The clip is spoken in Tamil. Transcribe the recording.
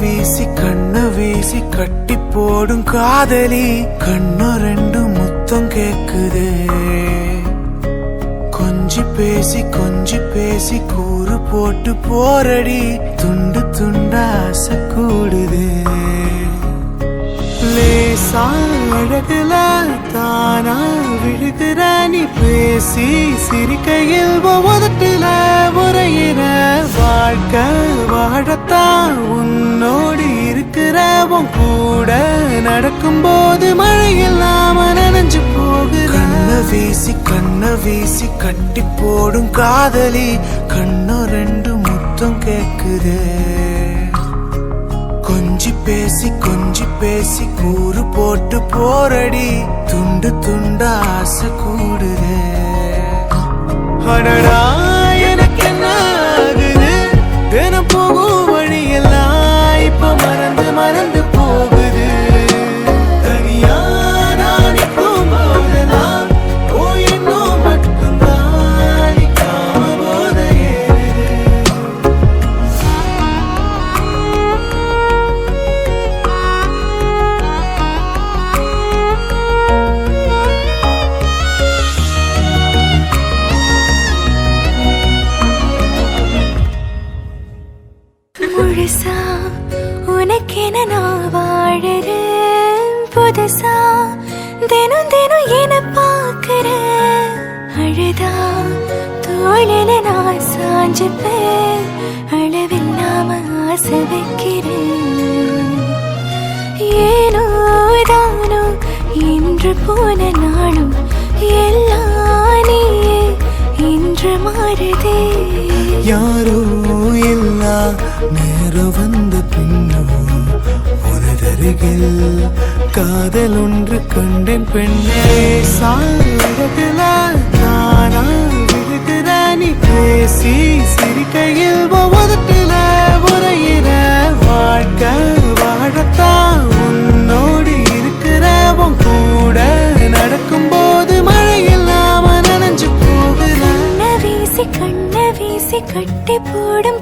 வீசி கண்ண வீசி கட்டி போடும் காதலி கண்ணு ரெண்டு முத்தம் கேக்குதே கொஞ்சி பேசி கூறு போட்டு போரடி துண்டு துண்டா ஆசை கூடுதே லேசா அழகுல தானா விழுகிற நீ பேசி சிரிக்கையில் உதட்டுல உரையிற வாழ்க்கை வாழத்தான் உன்னோடு இருக்கிற உன் கூட நடக்கும் போது மழை இல்லாம நனைஞ்சு போகுற கண்ண வீசி கட்டி போடும் காதலி கண்ணு ரெண்டு முத்தம் கேக்குதே கொஞ்சி பேசி கூறு போட்டு போரடி துண்டு துண்டா ஆசை கூடுதே அடடா எனக்கு என்ன ஆகுது தினம் போகும் வழியெல்லாம் இப்ப மறந்து போகுது தனியா நான் இப்போ போதெல்லாம் ஓ இன்னும் மட்டும்தான் நிக்காம போத ஏறுது முழுசா உனக்கென நான் வாழறேன் புதுசா தினம் தினம் என பார்க்கிறேன் அழுதா தோளில நான் சாஞ்சுப்பேன் அளவில்லாம ஆசை வைக்கிறேன் ஏனோ தானோ இன்று போன நாளும் எல்லாம் நீயே இன்று மாறுதே யாரோ இல்லா நேரம் வந்த பின்னோ உனதருகில் காதல் ஒன்று கண்டேன் பெண்ணே சாரத்துல நானா விழுகிற நீ பேசி சிரிக்கையில் உதட்டுல உரையிற வாழ்க்கை வாழத்தான் உன்னோடு இருக்கிற உன் கூட நடக்கும் போது மழை இல்லாம நனைஞ்சு போகுற கண்ண வீசி கட்டி போடும்